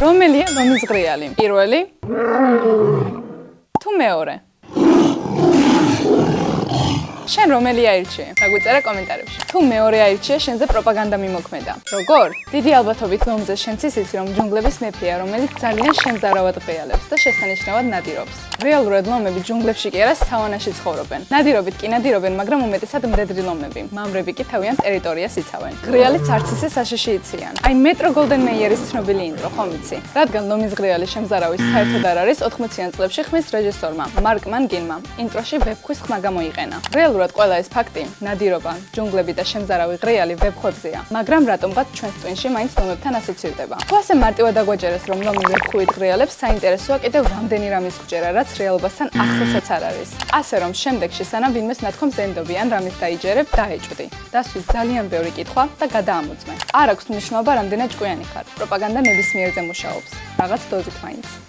რომელია ლომის ღრიალი? პირველი თუ მეორე? შენ რომელი აირჩიე? დაგვიწერა კომენტარებში. თუ მეორე აირჩიე, შენზე პროპაგანდა მიმოქმედა. როგორ? დიდი ალბათობით ლომზე შენც იცი, რომ ჯუნგლების მეფეა, რომელიც ძალიან შემზარავად ღრიალებს და შესანიშნავად ნადირობს. რეალურად ლომები ჯუნგლებში კი არა, სავანაში ცხოვრობენ. ნადირობით კი ნადირობენ, მაგრამ უმეტესად მდედრი ლომები. მამრები კი თავიანთ ტერიტორიას იცავენ. ღრიალიც არც ისე საშიში იციან. აი მეტრო გოლდენ მეიერის ცნობილი ინტრო, ხომ იცი? რადგან ლომის ღრიალი შემზარავის საერთოდ არ არის, 80-იან წლებში ხმის რეჟისორმა მარკ მანგინმა ინტროში ვებქვის ხმა გამოიყენა. რეალურად ყველა ეს ფაქტი, ნადირობა, ჯუნგლები და შემზარავი ღრიალი ვებხვებზეა, მაგრამ რატომღაც ჩვენს ტვინში მაინც ლომებთან ასოცირდება. თუ ასე მარტივად აგვაჯერეს, რომ ლომი ვებხვით ღრიალებს, საინტერესოა კიდევ რამდენი რამის გვჯერა, რაც რეალობასთან ახლოსაც არ არის. ასე რომ შემდეგში სანამ ვინმეს ნათქვამს ენდობი ან რამის დაიჯერებ, დაეჭვდი. დასვი ძალიან ბევრი კითხვა და გადაამოწმე. არ აქვს მნიშვნელობა რამდენად ჭკვიანი ხარ. პროპაგანდა ნებისმიერზე მუშაობს. რაღაც დოზით მაინც.